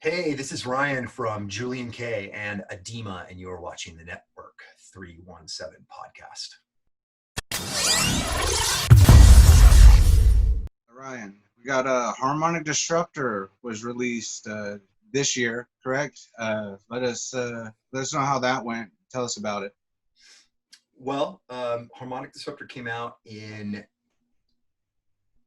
Hey, this is Ryan from Julien K and Adema, and you're watching the Network 317 podcast. Ryan, we got a Harmonic Disruptor was released this year, correct? Let us know how that went. Tell us about it. Well, Harmonic Disruptor came out in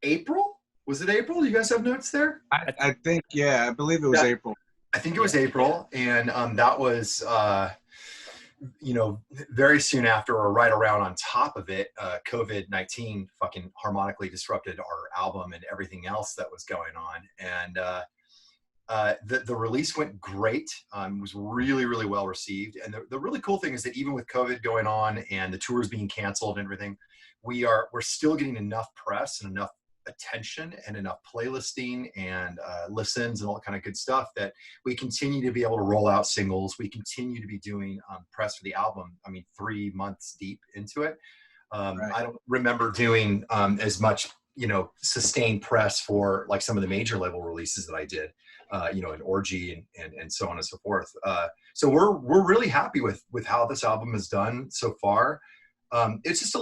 April. Was it April? You guys have notes there? I think, yeah, I believe it was April. I think it was April, and that was, very soon after or right around on top of it, COVID-19 fucking harmonically disrupted our album and everything else that was going on. And the release went great. It was really, really well received. And the really cool thing is that even with COVID going on and the tours being canceled and everything, we're still getting enough press and enough attention and enough playlisting and listens and all that kind of good stuff that we continue to be able to roll out singles. We continue to be doing press for the album. I mean, 3 months deep into it. Right. I don't remember doing as much, sustained press for like some of the major label releases that I did, in Orgy and so on and so forth. So we're really happy with how this album has done so far. It's just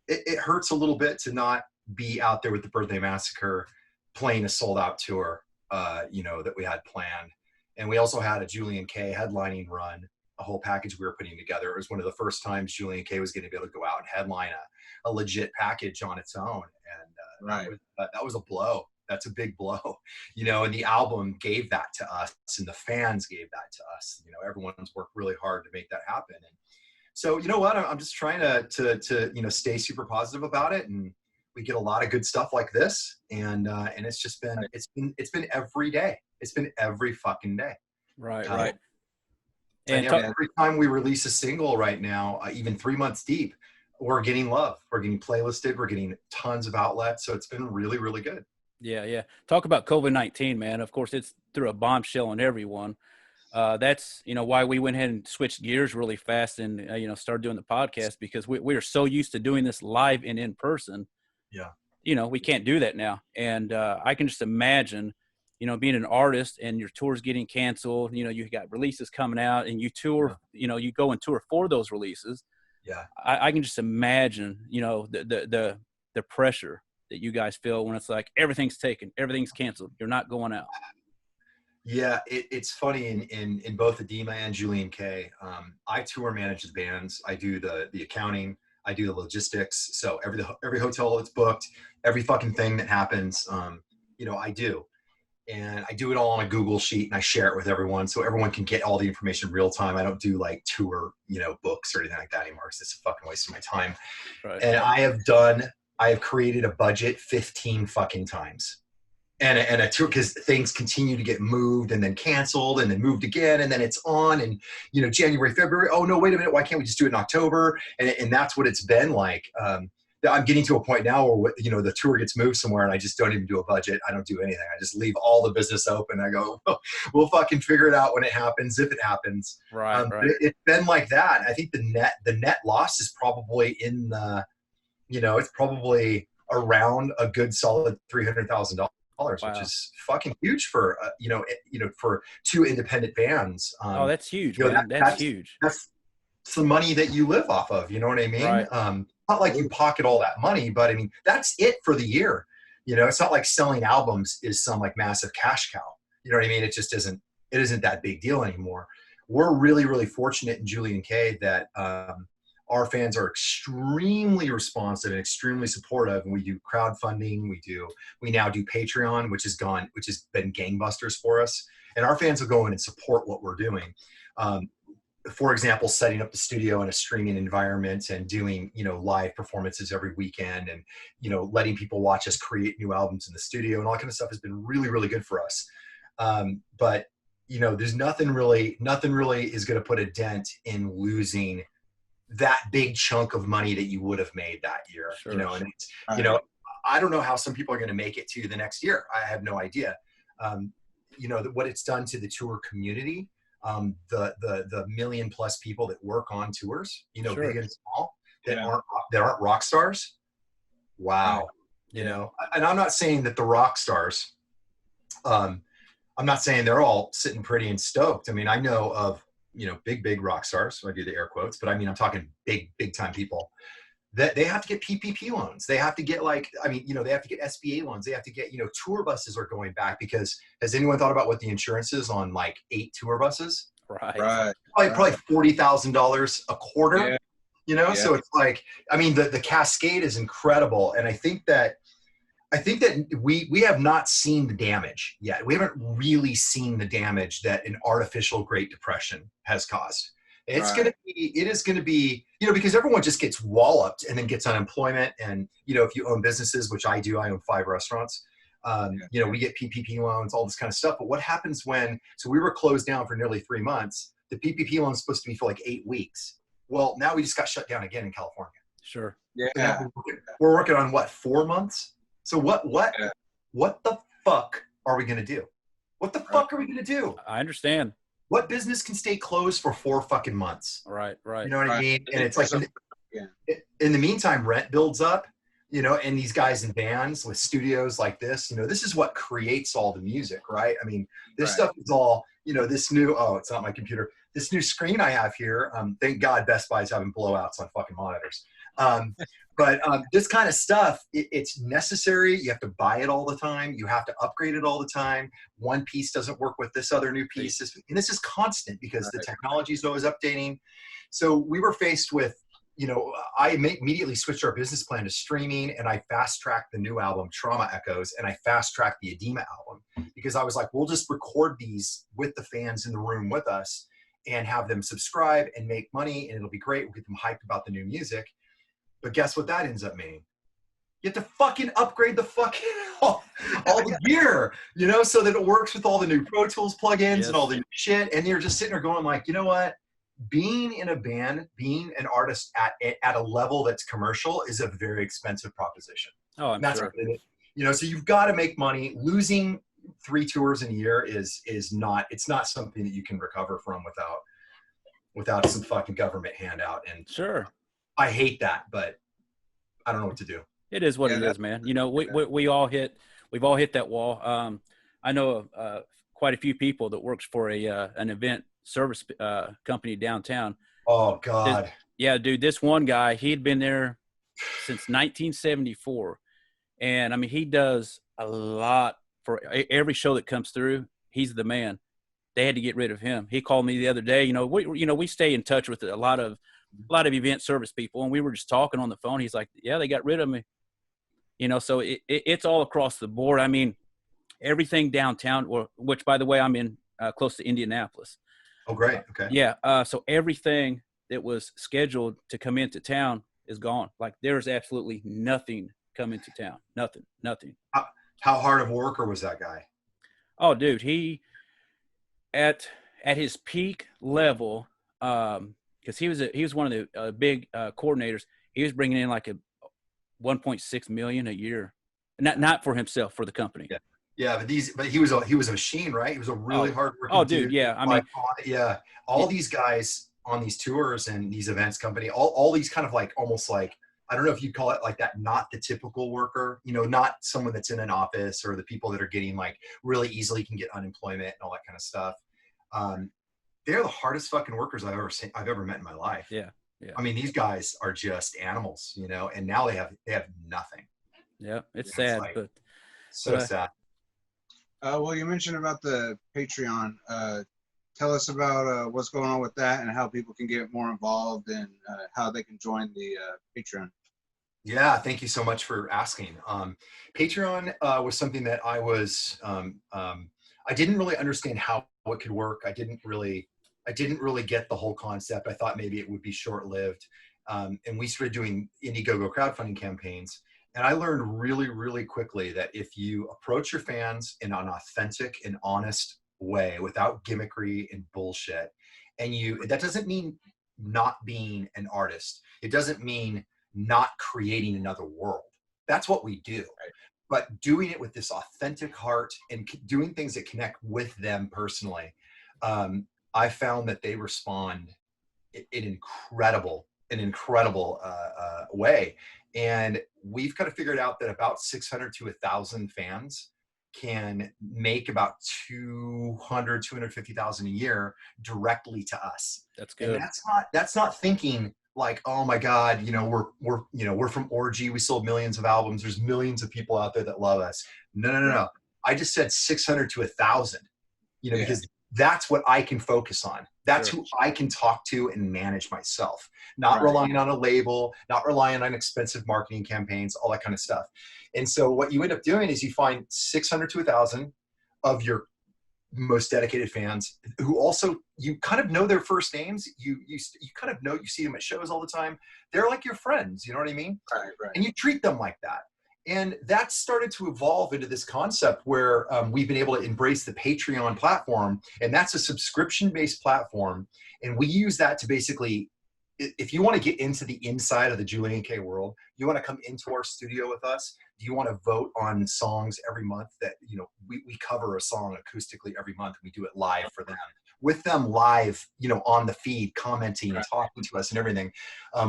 it hurts a little bit to not be out there with the Birthday Massacre playing a sold out tour, that we had planned. And we also had a Julien K headlining run, a whole package we were putting together. It was one of the first times Julien K was going to be able to go out and headline a legit package on its own. And Right. that was a blow. That's a big blow, and the album gave that to us and the fans gave that to us. Everyone's worked really hard to make that happen. And so, you know what, I'm just trying to stay super positive about it. And we get a lot of good stuff like this, and it's just been it's been every day. It's been every fucking day. Right. And every time we release a single right now, even 3 months deep, we're getting love. We're getting playlisted. We're getting tons of outlets. So it's been really, really good. Yeah. Talk about COVID-19, man. Of course, it's threw a bombshell on everyone. That's why we went ahead and switched gears really fast and started doing the podcast, because we are so used to doing this live and in person. Yeah. We can't do that now. And I can just imagine, being an artist and your tour's getting canceled, you got releases coming out and you tour, you go and tour for those releases. Yeah. I can just imagine, the pressure that you guys feel when it's like everything's taken, everything's canceled, you're not going out. Yeah, it's funny in both Adema and Julien K. I tour manage the bands. I do the accounting. I do the logistics. So every hotel that's booked, every fucking thing that happens, I do. And I do it all on a Google sheet and I share it with everyone so everyone can get all the information real time. I don't do like tour, books or anything like that anymore because it's a fucking waste of my time. Right. And I have created a budget 15 fucking times. And a tour, because things continue to get moved and then canceled and then moved again, and then it's on and January, February. Oh no, wait a minute, why can't we just do it in October? And that's what it's been like. I'm getting to a point now where the tour gets moved somewhere and I just don't even do a budget. I don't do anything. I just leave all the business open. I go, we'll fucking figure it out when it happens, if it happens. Right. But it's been like that. I think the net loss is probably in the, it's probably around a good solid $300,000. Wow. Which is fucking huge for for two independent bands. Oh, that's huge, man. That's huge. That's the money that you live off of. You know what I mean? Right. Not like you pocket all that money, but I mean that's it for the year. It's not like selling albums is some like massive cash cow. You know what I mean? It just isn't. It isn't that big deal anymore. We're really, really fortunate in Julien K that our fans are extremely responsive and extremely supportive. And we do crowdfunding. We now do Patreon, which has been gangbusters for us. And our fans will go in and support what we're doing. For example, setting up the studio in a streaming environment and doing, live performances every weekend and, letting people watch us create new albums in the studio and all that kind of stuff has been really, really good for us. But, there's nothing really is going to put a dent in losing that big chunk of money that you would have made that year. Sure. And it's, I don't know how some people are going to make it to the next year. I have no idea. What it's done to the tour community, the million plus people that work on tours, Sure. big and small, that aren't rock stars. Wow. Yeah. And I'm not saying that the rock stars I'm not saying they're all sitting pretty and stoked. I mean, I know of, big rock stars. So I do the air quotes, but I mean, I'm talking big time people that they have to get PPP loans. They have to get they have to get SBA loans. They have to get, tour buses are going back because has anyone thought about what the insurance is on like 8 tour buses? Right. Probably $40,000 a quarter, Yeah. So it's like, I mean, the cascade is incredible. And I think that we have not seen the damage yet. We haven't really seen the damage that an artificial Great Depression has caused. It is going to be, because everyone just gets walloped and then gets unemployment. And, if you own businesses, which I do, I own 5 restaurants, we get PPP loans, all this kind of stuff. But what happens so we were closed down for nearly 3 months. The PPP loan is supposed to be for like 8 weeks. Well, now we just got shut down again in California. Sure. Yeah. So we're working on 4 months? So what the fuck are we going to do? What the fuck are we going to do? I understand. What business can stay closed for 4 fucking months? Right. You know what I mean? And it's like, in the meantime, rent builds up, and these guys in bands with studios like this, this is what creates all the music, right? I mean, this stuff is all, this new, it's not my computer. This new screen I have here, thank God Best Buy's having blowouts on fucking monitors. But this kind of stuff, it's necessary. You have to buy it all the time. You have to upgrade it all the time. One piece doesn't work with this other new piece. And this is constant because the technology is always updating. So we were faced with, I immediately switched our business plan to streaming, and I fast-tracked the new album, Trauma Echoes, and I fast-tracked the Adema album because I was like, we'll just record these with the fans in the room with us and have them subscribe and make money, and it'll be great. We'll get them hyped about the new music. But guess what that ends up meaning? You have to fucking upgrade the fucking all the gear, so that it works with all the new Pro Tools plugins and all the new shit. And you're just sitting there going like, you know what? Being in a band, being an artist at a level that's commercial is a very expensive proposition. Oh, I'm sure. So you've got to make money. Losing 3 tours in a year is not, it's not something that you can recover from without some fucking government handout. And sure. I hate that, but I don't know what to do. It is what it is, man. We've all hit that wall. I know quite a few people that works for an event service company downtown. Oh God. Dude, this one guy, he'd been there since 1974. And I mean, he does a lot for every show that comes through. He's the man. They had to get rid of him. He called me the other day. We stay in touch with a lot of event service people, and we were just talking on the phone. He's like, yeah, they got rid of me. So it's all across the board. I mean, everything downtown, which by the way, I'm in close to Indianapolis. Oh, great. Okay. Yeah. So everything that was scheduled to come into town is gone. Like there's absolutely nothing coming to town. Nothing. How hard of a worker was that guy? Oh, dude, he at his peak level, because he was one of the big coordinators. He was bringing in like a 1.6 million a year, not for himself, for the company. Yeah, but he was a machine, right? He was a really hard working. Oh, dude, yeah. I mean, all these guys on these tours and these events company, all these kind of like almost like, I don't know if you'd call it like that, not the typical worker, not someone that's in an office, or the people that are getting like really easily can get unemployment and all that kind of stuff. They're the hardest fucking workers I've ever met in my life. Yeah. I mean, these guys are just animals, and now they have nothing. Yeah, it's sad, like, but sad. Well, you mentioned about the Patreon. Tell us about what's going on with that and how people can get more involved and how they can join the Patreon. Yeah, thank you so much for asking. Patreon was something that I was, I didn't really understand how it could work. I didn't really get the whole concept. I thought maybe it would be short-lived. And we started doing Indiegogo crowdfunding campaigns. And I learned really, really quickly that if you approach your fans in an authentic and honest way without gimmickry and bullshit, and that doesn't mean not being an artist. It doesn't mean not creating another world. That's what we do. Right. But doing it with this authentic heart and doing things that connect with them personally, I found that they respond in an incredible way. And we've kind of figured out that about 600 to 1,000 fans can make about 250,000 a year directly to us. That's good. And that's not thinking like, oh my God, we're from Orgy. We sold millions of albums. There's millions of people out there that love us. No. I just said 600 to 1,000, because that's what I can focus on. That's who I can talk to and manage myself, not relying on a label, not relying on expensive marketing campaigns, all that kind of stuff. And so what you end up doing is you find 600 to 1,000 of your most dedicated fans who also, you kind of know their first names. You kind of know, you see them at shows all the time. They're like your friends, you know what I mean? Right. And you treat them like that. And that started to evolve into this concept where we've been able to embrace the Patreon platform. And that's a subscription-based platform. And we use that to basically, if you want to get into the inside of the Julien K world, you want to come into our studio with us, do you want to vote on songs every month that, we cover a song acoustically every month. We do it live for them, with them live, on the feed, commenting and talking to us and everything.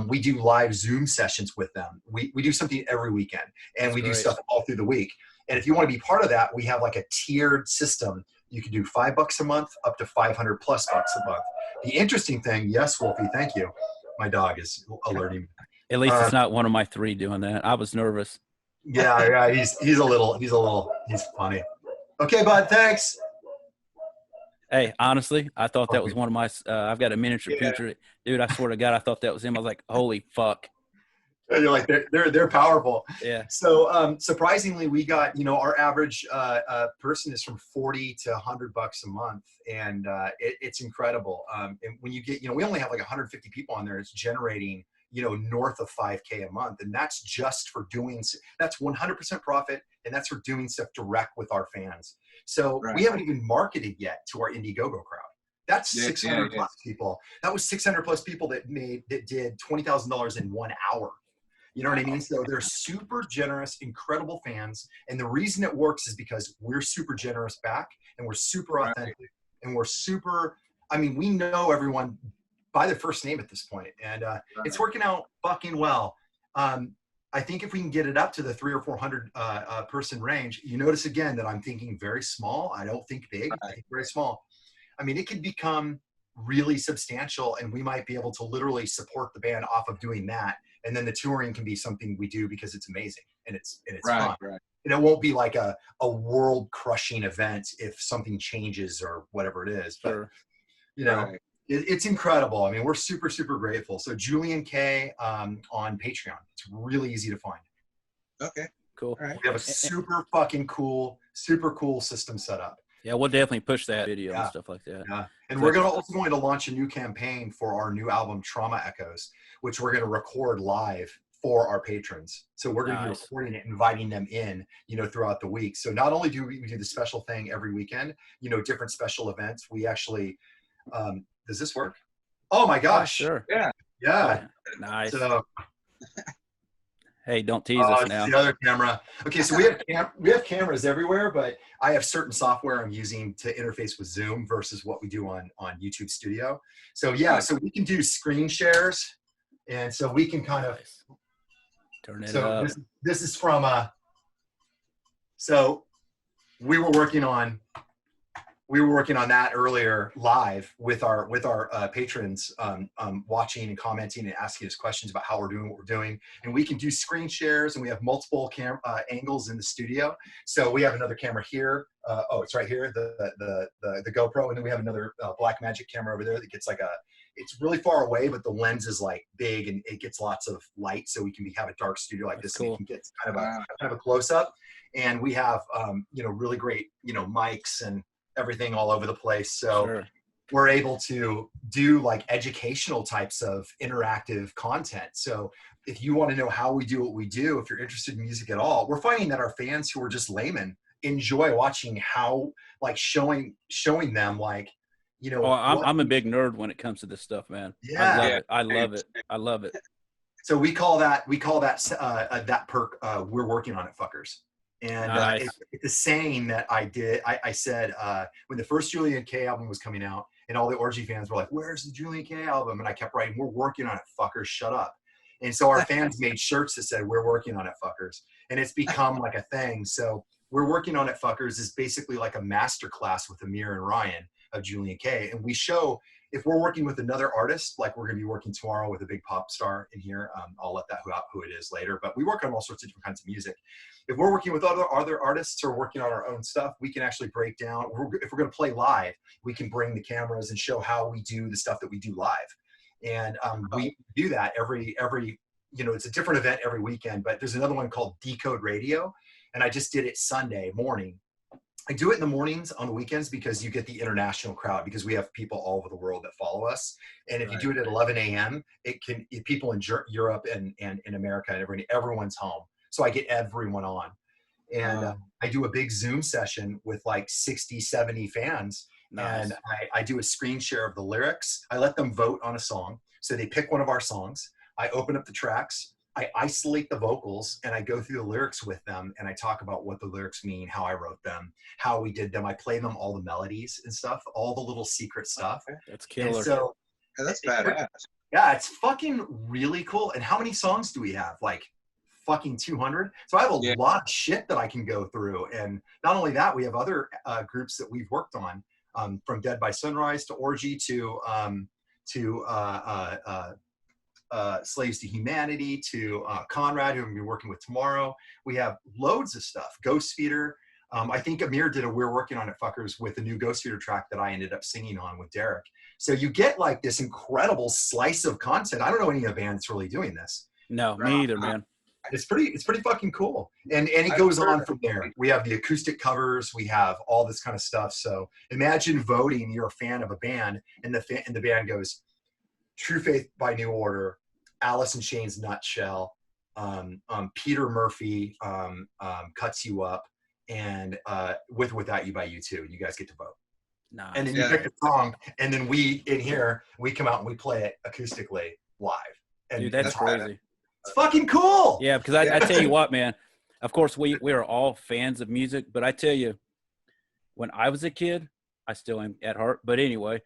We do live Zoom sessions with them. We do something every weekend, and we do stuff all through the week. And if you want to be part of that, we have like a tiered system. You can do $5 a month up to 500+ bucks a month. The interesting thing, yes, Wolfie, thank you. My dog is alerting me. At least it's not one of my 3 doing that. I was nervous. Yeah, he's funny. Okay, bud, thanks. Hey, honestly, I thought that was one of my. I've got a miniature picture, dude. I swear to God, I thought that was him. I was like, holy fuck. You're like, they're powerful. Yeah. So surprisingly, we got, our average person is from 40 to 100 bucks a month, and it's incredible. And when you get, we only have like 150 people on there. It's generating, north of 5K a month, and that's just for that's 100% profit, and that's for doing stuff direct with our fans. So we haven't even marketed yet to our Indiegogo crowd. That's 600 plus people. That was 600 plus people that did $20,000 in 1 hour. You know what I mean? So they're super generous, incredible fans. And the reason it works is because we're super generous back, and we're super authentic, and we're super, we know everyone by their first name at this point. And it's working out fucking well. I think if we can get it up to the 300 or 400 person range, you notice again that I'm thinking very small. I don't think big, I think very small. It could become really substantial, and we might be able to literally support the band off of doing that. And then the touring can be something we do because it's amazing and it's fun. Right. And it won't be like a world crushing event if something changes or whatever it is. But it's incredible. We're super, super grateful. So Julien K on Patreon. It's really easy to find. Okay. Cool. All right. We have a super fucking cool system set up. Yeah, we'll definitely push that video and stuff like that. Yeah. And we're also going to launch a new campaign for our new album, Trauma Echoes, which we're going to record live for our patrons. So we're going to be recording it, inviting them in, throughout the week. So not only do we do the special thing every weekend, different special events, we actually, does this work? Oh my gosh. Oh, sure. Yeah. Nice. So, hey, don't tease us now. The other camera. Okay, so we have cameras everywhere, but I have certain software I'm using to interface with Zoom versus what we do on YouTube Studio. So so we can do screen shares, and so we can kind of turn it up. This is from so we were working on that earlier live with our patrons, watching and commenting and asking us questions about how we're doing what we're doing. And we can do screen shares, and we have multiple angles in the studio. So we have another camera here. It's right here, the GoPro. And then we have another Blackmagic camera over there that gets it's really far away, but the lens is like big and it gets lots of light. So we can have a dark studio like this. Cool. And we can get kind of a close up. And we have, really great, mics and everything all over the place. So we're able to do like educational types of interactive content. So if you want to know how we do what we do, if you're interested in music at all, we're finding that our fans who are just laymen enjoy watching how, like, showing them, like, I'm a big nerd when it comes to this stuff, man. Yeah. I love it. So we call that that perk, we're working on it, fuckers. And it's a saying that I did. I said when the first Julien K album was coming out, and all the Orgy fans were like, "Where's the Julien K album?" And I kept writing, "We're working on it, fuckers. Shut up." And so our fans made shirts that said, "We're working on it, fuckers." And it's become like a thing. So we're working on at Fuckers is basically like a master class with Amir and Ryan of Julien K. And we show, if we're working with another artist, like we're going to be working tomorrow with a big pop star in here, I'll let that who it is later, but we work on all sorts of different kinds of music. If we're working with other artists or working on our own stuff, we can actually break down, if we're going to play live, we can bring the cameras and show how we do the stuff that we do live. And we do that every, it's a different event every weekend, but there's another one called Decode Radio. And I just did it Sunday morning. I do it in the mornings on the weekends because you get the international crowd, because we have people all over the world that follow us. And if you do it at 11 a.m., people in Europe and in America and everyone's home. So I get everyone on. And I do a big Zoom session with like 60, 70 fans. Nice. And I do a screen share of the lyrics. I let them vote on a song. So they pick one of our songs. I open up the tracks. I isolate the vocals and I go through the lyrics with them and I talk about what the lyrics mean, how I wrote them, how we did them. I play them all the melodies and stuff, all the little secret stuff. That's killer. And so that's badass. Yeah, it's fucking really cool. And how many songs do we have? Like fucking 200. So I have a lot of shit that I can go through. And not only that, we have other groups that we've worked on, from Dead by Sunrise to Orgy to Slaves to Humanity to Conrad, who I'm going to be working with tomorrow. We have loads of stuff. Ghost Feeder. I think Amir did we're working on it, Fuckers, with a new Ghost Feeder track that I ended up singing on with Derek. So you get like this incredible slice of content. I don't know any other band that's really doing this. No, me either, man. It's pretty fucking cool. And it goes on from there. We have the acoustic covers. We have all this kind of stuff. So imagine voting, you're a fan of a band, and the band goes, True Faith by New Order, Alice in Chains Nutshell, Peter Murphy Cuts You Up, and With or Without You by U2. You guys get to vote. Nice. And then you pick a song, and then we come out and we play it acoustically live. And dude, that's crazy. It's fucking cool. Yeah, because I tell you what, man, of course we are all fans of music, but I tell you, when I was a kid, I still am at heart, but anyway,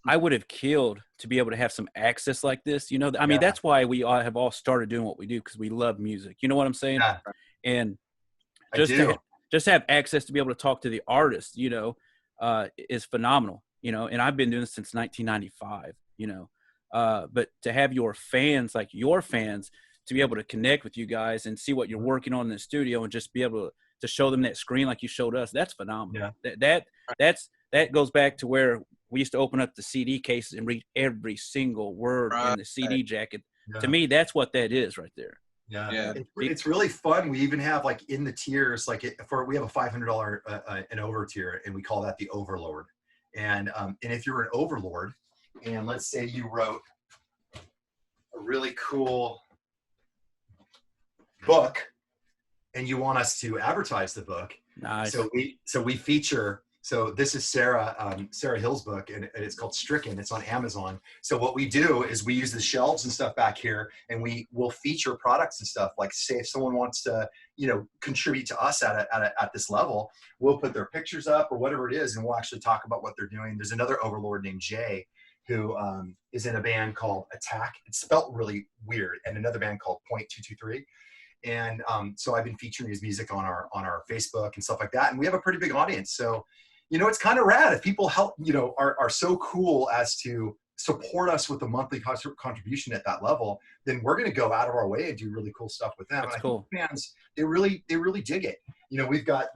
I would have killed to be able to have some access like this. You know, I mean, that's why we all have started doing what we do, because we love music. You know what I'm saying? Yeah. And just have access to be able to talk to the artist, you know, is phenomenal, you know, and I've been doing this since 1995, you know, but to have your fans, to be able to connect with you guys and see what you're working on in the studio and just be able to show them that screen like you showed us, that's phenomenal. Yeah. That goes back to where we used to open up the CD cases and read every single word in the CD jacket. Yeah. To me, that's what that is right there. Yeah. It's really fun. We even have like in the tiers, like we have a $500 and over tier, and we call that the Overlord. And if you're an Overlord, and let's say you wrote a really cool book, and you want us to advertise the book, nice. So we feature. So this is Sarah Hill's book, and it's called Stricken. It's on Amazon. So what we do is we use the shelves and stuff back here, and we will feature products and stuff. Like, say if someone wants to, you know, contribute to us at this level, we'll put their pictures up or whatever it is, and we'll actually talk about what they're doing. There's another Overlord named Jay who is in a band called Attack. It's spelt really weird, and another band called Point 223. And so I've been featuring his music on our Facebook and stuff like that, and we have a pretty big audience. So, you know, it's kind of rad if people are so cool as to support us with a monthly contribution at that level, then we're going to go out of our way and do really cool stuff with them. That's and I cool. think fans, they really dig it. You know, we've got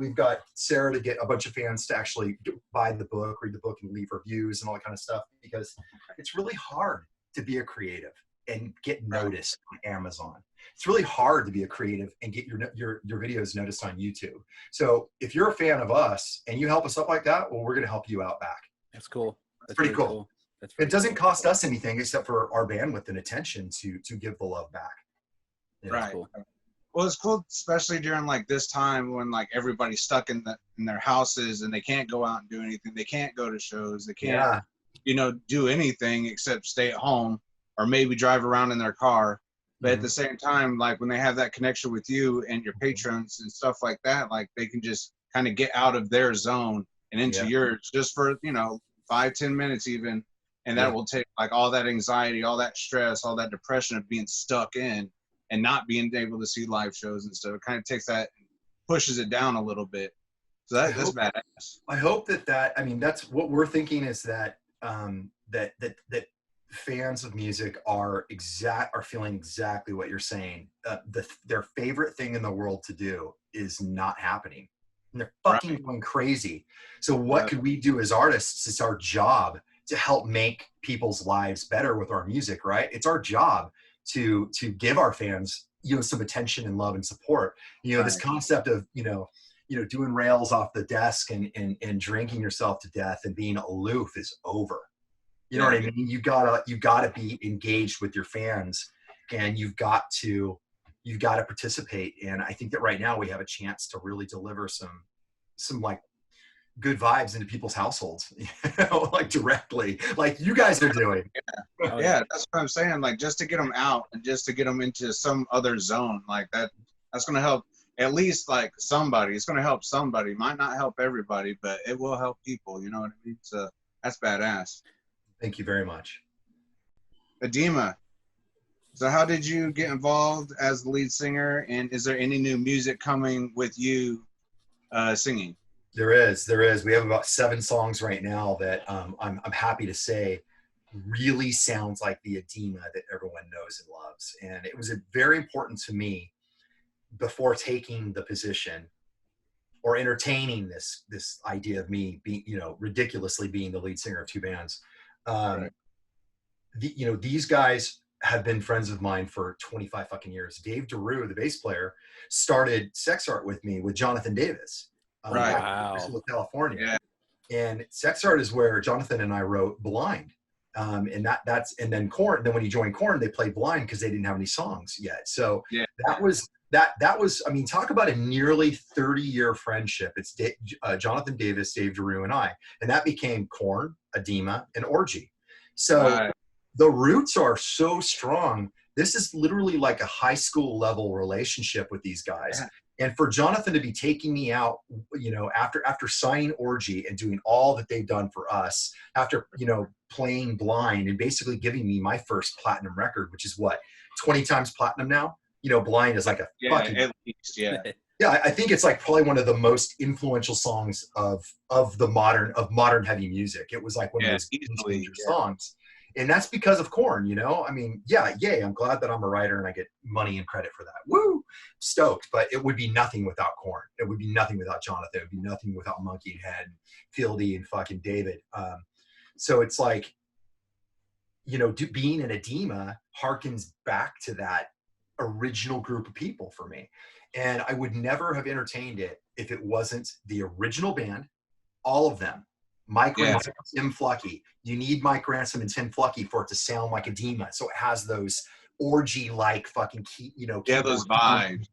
Sarah to get a bunch of fans to actually buy the book, read the book, and leave reviews and all that kind of stuff, because it's really hard to be a creative and get noticed on Amazon. It's really hard to be a creative and get your videos noticed on YouTube. So if you're a fan of us and you help us up like that, well, we're going to help you out back. That's cool. That's pretty cool. It doesn't cost us anything except for our bandwidth and attention to give the love back. Yeah, right. Cool. Well, it's cool, especially during like this time when like everybody's stuck in their houses and they can't go out and do anything. They can't go to shows. They can't, do anything except stay at home or maybe drive around in their car. But at the same time, like when they have that connection with you and your patrons and stuff like that, like they can just kind of get out of their zone and into yours just for, 5-10 minutes even. And that will take like all that anxiety, all that stress, all that depression of being stuck in and not being able to see live shows and stuff. It kind of takes that pushes it down a little bit. So that's badass. I hope that I mean, that's what we're thinking, is that that fans of music are feeling exactly what you're saying. Their favorite thing in the world to do is not happening, and they're fucking going crazy. So what could we do as artists? It's our job to help make people's lives better with our music, right? It's our job to give our fans, some attention and love and support. This concept of doing rails off the desk and drinking yourself to death and being aloof is over. You know what I mean? You gotta be engaged with your fans, and you've got to participate. And I think that right now we have a chance to really deliver some like good vibes into people's households, like directly, like you guys are doing. Yeah, that's what I'm saying. Like, just to get them out and just to get them into some other zone like that, that's going to help at least like somebody. It's going to help somebody. Might not help everybody, but it will help people. You know what I mean? So that's badass. Thank you very much. Adema, so how did you get involved as the lead singer, and is there any new music coming with you singing? There is. We have about 7 songs right now that I'm happy to say really sounds like the Adema that everyone knows and loves. And it was very important to me before taking the position or entertaining this idea of me being, ridiculously being the lead singer of 2 bands. These guys have been friends of mine for 25 fucking years. Dave DeRue, the bass player, started Sex Art with me with Jonathan Davis. Wow. California. Yeah. And Sex Art is where Jonathan and I wrote Blind. And then Korn. Then when he joined Korn, they played Blind because they didn't have any songs yet. So that was, I mean, talk about a nearly 30-year friendship. It's Jonathan Davis, Dave DeRue, and I. And that became Korn, Adema, and Orgy. So the roots are so strong. This is literally like a high school level relationship with these guys. Yeah. And for Jonathan to be taking me out, after signing Orgy and doing all that they've done for us, after, playing Blind and basically giving me my first platinum record, which is what, 20 times platinum now? Blind is like a fucking, at least, yeah. Yeah, I think it's like probably one of the most influential songs of modern heavy music. It was like one of those major songs. And that's because of Korn, I mean, yay, I'm glad that I'm a writer and I get money and credit for that. Woo! Stoked. But it would be nothing without Korn. It would be nothing without Jonathan. It would be nothing without Monkey Head, Fieldy, and fucking David. So it's like, being an Adema harkens back to that original group of people for me. And I would never have entertained it if it wasn't the original band, all of them. Mike Ransom, Tim Flucky. You need Mike Ransom and Tim Flucky for it to sound like Adema. So it has those Orgy-like fucking those vibes.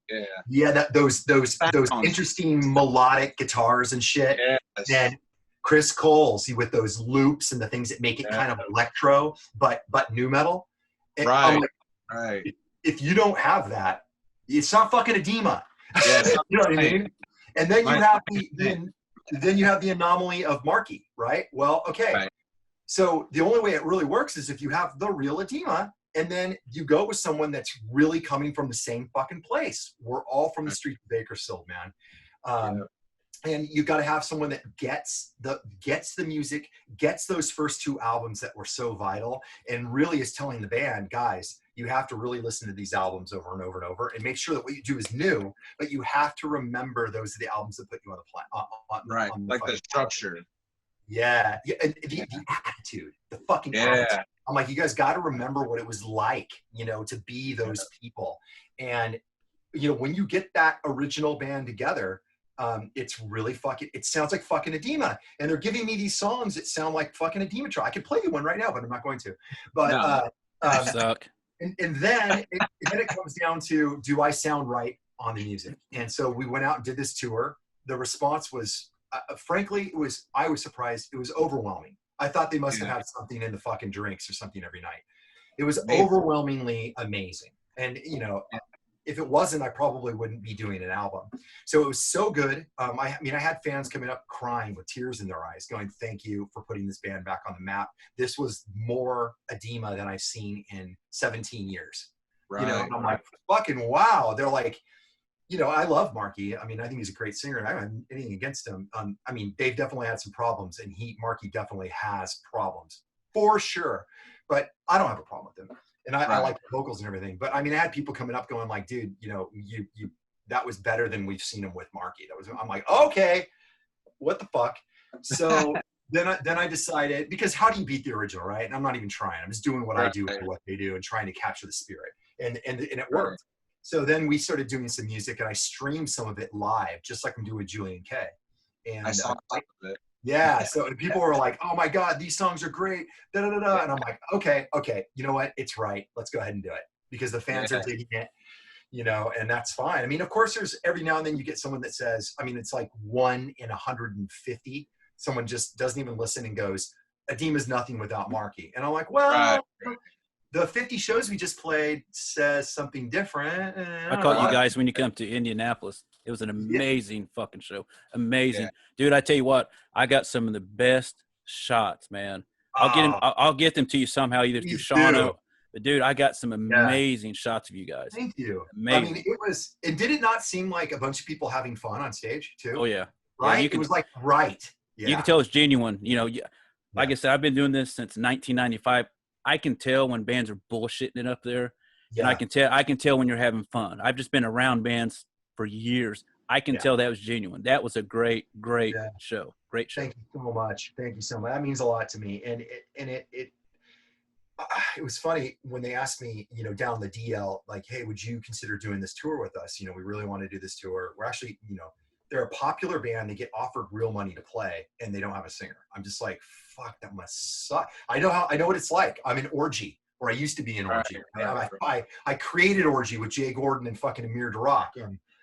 Those interesting melodic guitars and shit. Yes. Then Chris Coles with those loops and the things that make it kind of electro, but nu metal. Right. If you don't have that, it's not fucking Adema. Yeah, you know what I mean? And then you have then you have the anomaly of Marky, right? Well, okay. Right. So the only way it really works is if you have the real Adema, and then you go with someone that's really coming from the same fucking place. We're all from the street of Bakersfield, man. And you got to have someone that gets the music, gets those first 2 albums that were so vital, and really is telling the band, guys, you have to really listen to these albums over and over and over, and make sure that what you do is new, but you have to remember those are the albums that put you on the planet. Like the structure. Yeah. And the attitude, the fucking attitude. I'm like, you guys got to remember what it was like, to be those people. And, when you get that original band together, it's really it sounds like fucking Adema. And they're giving me these songs that sound like fucking Adema. I could play you one right now, but I'm not going to. But suck. And then it comes down to, do I sound right on the music? And so we went out and did this tour. The response was, frankly, I was surprised. It was overwhelming. I thought they must have had something in the fucking drinks or something every night. It was overwhelmingly amazing. And, if it wasn't, I probably wouldn't be doing an album. So it was so good. I had fans coming up crying with tears in their eyes going, thank you for putting this band back on the map. This was more Adema than I've seen in 17 years. Right. I'm like, fucking wow. They're like, you know, I love Marky. I mean, I think he's a great singer, and I don't have anything against him. I mean, they've definitely had some problems, and Marky definitely has problems for sure. But I don't have a problem with him, and I like the vocals and everything. But I mean, I had people coming up going like, "Dude, you know, you that was better than we've seen him with Marky." I'm like, okay, what the fuck? So then I decided, because how do you beat the original, right? And I'm not even trying. I'm just doing what I do for what they do and trying to capture the spirit, and it worked. So then we started doing some music, and I streamed some of it live, just like I'm doing with Julien K. And I saw some of it. Yeah, so people were like, "Oh my God, these songs are great!" Da, da, da, da. And I'm like, "Okay, you know what? It's right. Let's go ahead and do it because the fans are digging it, you know, and that's fine." I mean, of course, there's every now and then you get someone that says, I mean, it's like 1 in 150. Someone just doesn't even listen and goes, "Adema's nothing without Marky." And I'm like, well. The 50 shows we just played says something different. I caught you guys when you come to Indianapolis. It was an amazing fucking show. Amazing. Dude, I tell you what, I got some of the best shots, man. I'll get them to you somehow, either through Shauna. But dude, I got some amazing shots of you guys. Thank you. Amazing. I mean, and did it not seem like a bunch of people having fun on stage too? Oh yeah. Right? Yeah, it was like, Yeah. You can tell it's genuine. You know, like I said, I've been doing this since 1995. I can tell when bands are bullshitting it up there, and I can tell when you're having fun. I've just been around bands for years. I can tell that was genuine. That was a great show. Great show. Thank you so much. Thank you so much. That means a lot to me. And it was funny when they asked me, you know, down the DL, like, "Hey, would you consider doing this tour with us? You know, we really want to do this tour." We're actually, you know, they're a popular band. They get offered real money to play, and they don't have a singer. I'm just like, fuck, that must suck. I know what it's like. I'm in Orgy, or I used to be in Orgy. I created Orgy with Jay Gordon and fucking Amir Durak,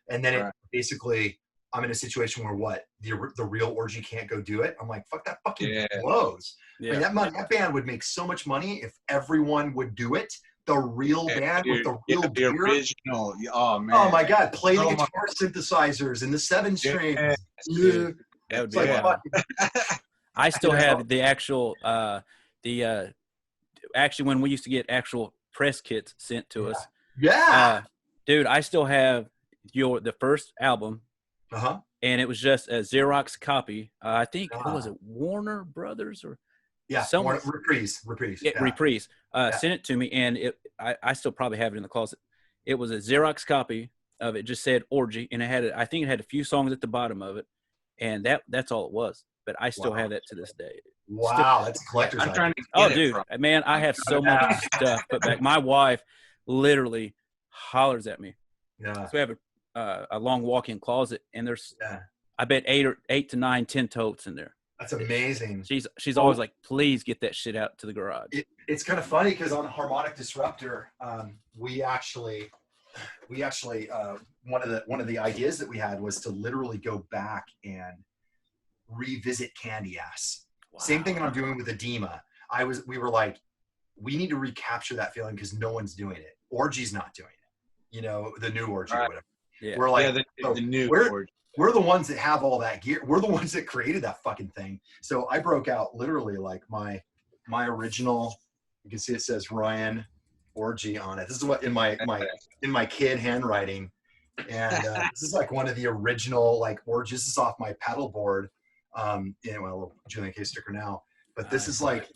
and then it basically, I'm in a situation where the real Orgy can't go do it. I'm like, fuck, that fucking blows. Yeah. I mean, that band would make so much money if everyone would do it. The real band with the real gear. Original. Oh man. Oh my God! Play the guitar synthesizers and the 7 strings. That would be I still have the actual actually when we used to get actual press kits sent to us. Yeah. Dude, I still have the first album. And it was just a Xerox copy. I think what was it, Warner Brothers or Reprise. Reprise. Sent it to me, and I still probably have it in the closet. It was a Xerox copy of it. Just said Orgy, and I think it had a few songs at the bottom of it, and that's all it was. But I still have that to this day. Wow, that's a collector's item. I'm trying to dude, man, I have so much stuff put back. My wife literally hollers at me. Yeah. So we have a long walk-in closet, and there's I bet 8 to 9 10 totes in there. That's amazing. She's always like, please get that shit out to the garage. It's kind of funny because on Harmonic Disruptor, we actually one of the ideas that we had was to literally go back and revisit Candy Ass. Wow. Same thing I'm doing with Adema. We were like, we need to recapture that feeling because no one's doing it. Orgy's not doing it. You know, the new Orgy or whatever. Yeah. We're like, the new Orgy. We're the ones that have all that gear. We're the ones that created that fucking thing. So I broke out literally like my original. You can see it says Ryan Orgy on it. This is what in my kid handwriting, and this is like one of the original like Orgy. This is off my pedal board. Anyway, a little Julien K sticker now, but this is like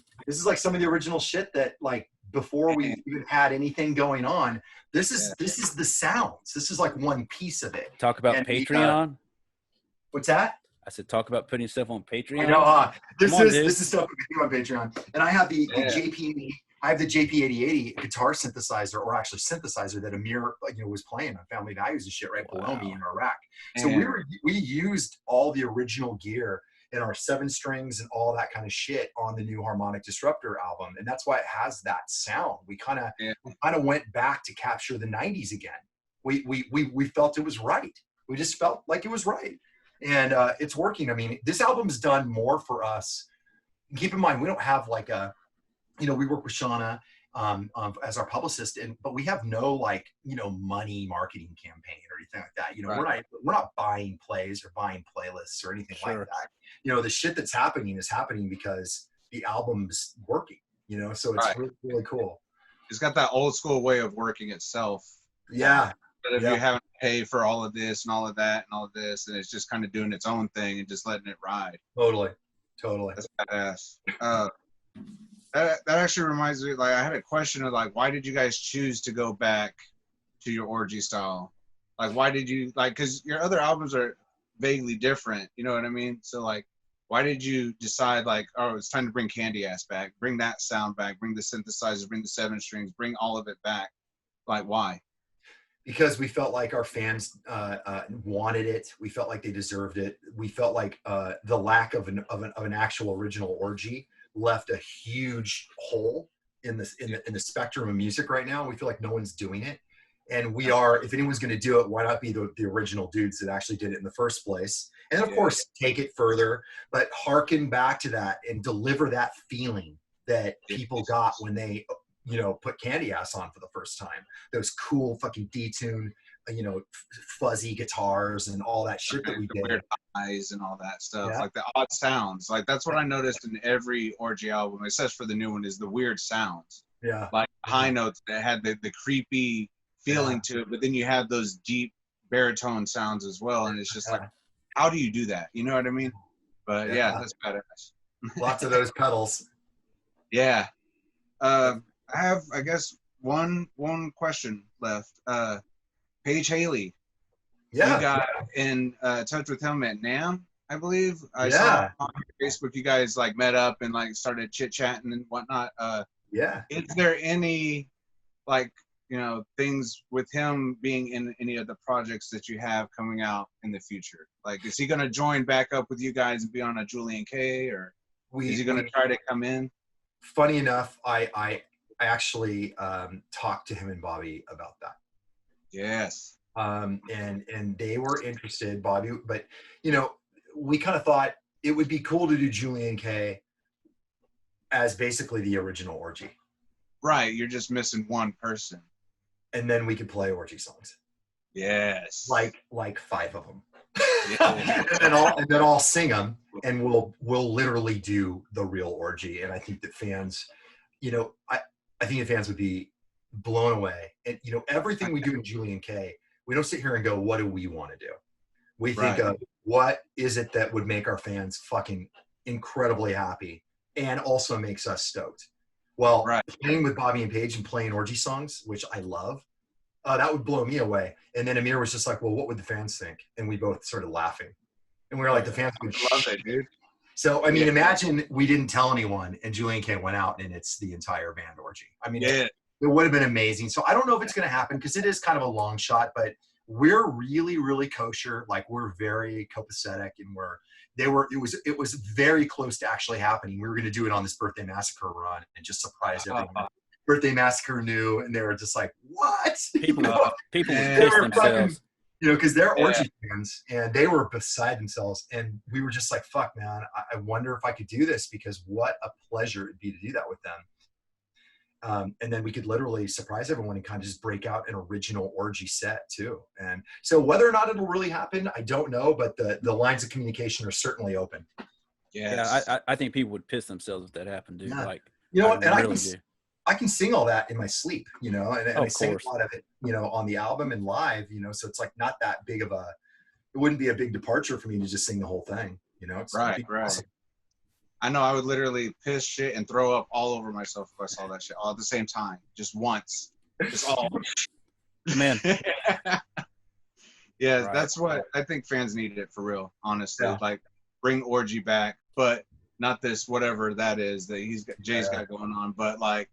some of the original shit that like before we even had anything going on. This is the sounds. This is like one piece of it. Talk about Patreon. What's that? I said, talk about putting stuff on Patreon. I know. This is stuff we can do on Patreon. And I have the JP8080 guitar synthesizer, or actually synthesizer that Amir, was playing on Family Values and shit right below me in our rack. So we used all the original gear in our 7 strings and all that kind of shit on the new Harmonic Disruptor album, and that's why it has that sound. We kind of went back to capture the 90s again. We felt it was right. We just felt like it was right. And it's working. I mean, this album's done more for us. Keep in mind, we don't have like we work with Shauna as our publicist, but we have no money marketing campaign or anything like that. We're not buying plays or buying playlists or anything like that. The shit that's happening is happening because the album's working. So it's really, really cool. It's got that old school way of working itself. Yeah. But if you haven't paid for all of this and all of that and all of this, and it's just kind of doing its own thing and just letting it ride. Totally. That's badass. That actually reminds me, like, I had a question of, like, why did you guys choose to go back to your Orgy style? Like, why did you, like, because your other albums are vaguely different, you know what I mean? So, like, why did you decide, like, oh, it's time to bring Candy Ass back, bring that sound back, bring the synthesizers, bring the 7 strings, bring all of it back? Like, why? Because we felt like our fans wanted it. We felt like they deserved it. We felt like the lack of an actual original Orgy left a huge hole in the spectrum of music right now. We feel like no one's doing it, and we are. If anyone's going to do it, why not be the original dudes that actually did it in the first place? And of course, take it further, but harken back to that and deliver that feeling that people got when they, you know, put Candy Ass on for the first time. Those cool fucking detune, you know, fuzzy guitars and all that shit that we did. Weird eyes and all that stuff, like the odd sounds. Like, that's what I noticed in every Orgy album, except for the new one, is the weird sounds. Yeah. Like high notes that had the creepy feeling to it, but then you have those deep baritone sounds as well. And it's just like, how do you do that? You know what I mean? But yeah, that's badass. Lots of those pedals. Yeah. I have, I guess, one question left. Paige Haley. Yeah. You got in touch with him at NAMM, I believe. I saw on Facebook you guys like met up and like started chit-chatting and whatnot. Is there any, like, you know, things with him being in any of the projects that you have coming out in the future? Like, is he going to join back up with you guys and be on a Julien K, or is he going to try to come in? Funny enough, I actually talked to him and Bobby about that. Yes. And they were interested, Bobby, but, you know, we kind of thought it would be cool to do Julien K as basically the original Orgy. Right. You're just missing one person. And then we could play Orgy songs. Yes. Like 5 of them. and then I'll sing them, and we'll literally do the real Orgy. And I think that fans, you know, I think the fans would be blown away. And, you know, everything we do in Julien K, we don't sit here and go, what do we want to do? We think of what is it that would make our fans fucking incredibly happy and also makes us stoked. Well, playing with Bobby and Paige and playing Orgy songs, which I love, that would blow me away. And then Amir was just like, well, what would the fans think? And we both started laughing. And we were like, the fans would love it, dude. So, I mean, imagine we didn't tell anyone and Julien K went out and it's the entire band Orgy. I mean, it would have been amazing. So I don't know if it's going to happen because it is kind of a long shot, but we're really, really kosher. Like, we're very copacetic, and it was very close to actually happening. We were going to do it on this Birthday Massacre run and just surprise everyone. Birthday Massacre knew, and they were just like, what? People would piss themselves. You know, because they're Orgy fans, and they were beside themselves. And we were just like, fuck, man, I wonder if I could do this, because what a pleasure it'd be to do that with them. And then we could literally surprise everyone and kind of just break out an original Orgy set too. And so whether or not it'll really happen, I don't know, but the lines of communication are certainly open. Yeah, I think people would piss themselves if that happened, dude. Like, you know, and I can sing all that in my sleep, you know, and I sing a lot of it, you know, on the album and live, you know, so it's like not that big of it wouldn't be a big departure for me to just sing the whole thing, you know. It's right. Awesome. I know I would literally piss shit and throw up all over myself if I saw that shit all at the same time, just once, just all. Man. That's what I think fans needed it for real, honestly. Like, bring Orgy back, but not this whatever that is that Jay's got going on, but like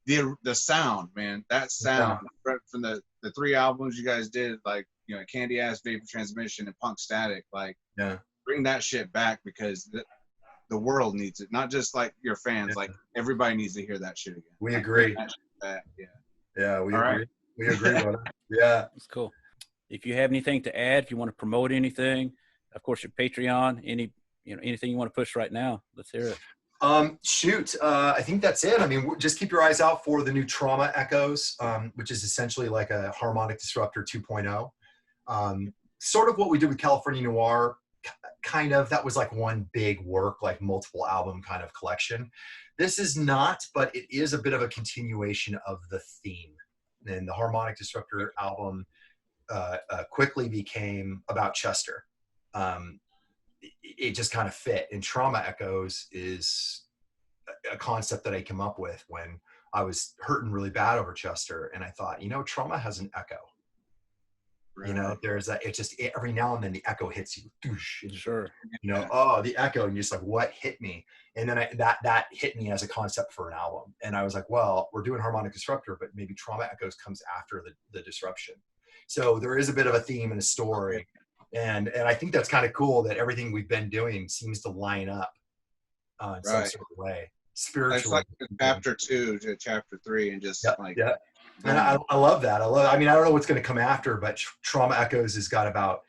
the sound, man, that sound from the 3 albums you guys did, like, you know, Candy Ass, Vapor Transmission, and Punk Static, like, bring that shit back, because the world needs it, not just like your fans, like everybody needs to hear that shit again. We agree. We agree. We agree, brother. Yeah, it's cool. If you have anything to add, if you want to promote anything, of course, your Patreon, anything you want to push right now, let's hear it. I think that's it. I mean, just keep your eyes out for the new Trauma Echoes, which is essentially like a harmonic disruptor 2.0. Sort of what we did with California Noir, kind of. That was like one big work, like multiple album kind of collection. This is not, but it is a bit of a continuation of the theme. And the harmonic disruptor album quickly became about Chester. It just kind of fit. And trauma echoes is a concept that I came up with when I was hurting really bad over Chester. And I thought, trauma has an echo. Right. There's every now and then the echo hits you. Sure. Oh, the echo, and you're just like, what hit me? And then that hit me as a concept for an album. And I was like, well, we're doing harmonic disruptor, but maybe trauma echoes comes after the disruption. So there is a bit of a theme and a story. And I think that's kind of cool that everything we've been doing seems to line up in some sort of way. Spiritually. It's like chapter 2 to chapter 3 and just yeah. And I love that. I mean, I don't know what's going to come after, but Trauma Echoes has got about,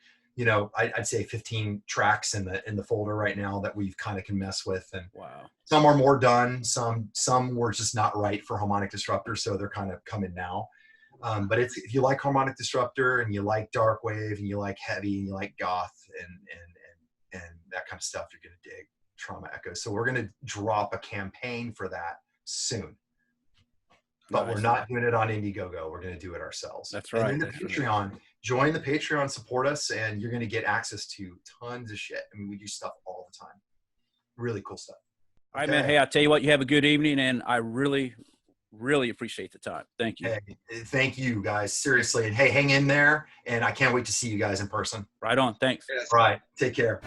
I'd say 15 tracks in the folder right now that we kind of can mess with. And wow, some are more done. Some were just not right for harmonic disruptor. So they're kind of coming now. But if you like harmonic disruptor and you like dark wave and you like heavy and you like goth and that kind of stuff, you're going to dig Trauma Echoes. So we're going to drop a campaign for that soon. But we're not doing it on Indiegogo. We're going to do it ourselves. That's right. And then the Patreon, join the Patreon, support us, and you're going to get access to tons of shit. I mean, we do stuff all the time. Really cool stuff. All right, man. Hey, I'll tell you what, you have a good evening, and I really, really appreciate the time. Thank you. Hey, thank you, guys. Seriously. And hey, hang in there, and I can't wait to see you guys in person. Right on. Thanks. Right. Take care.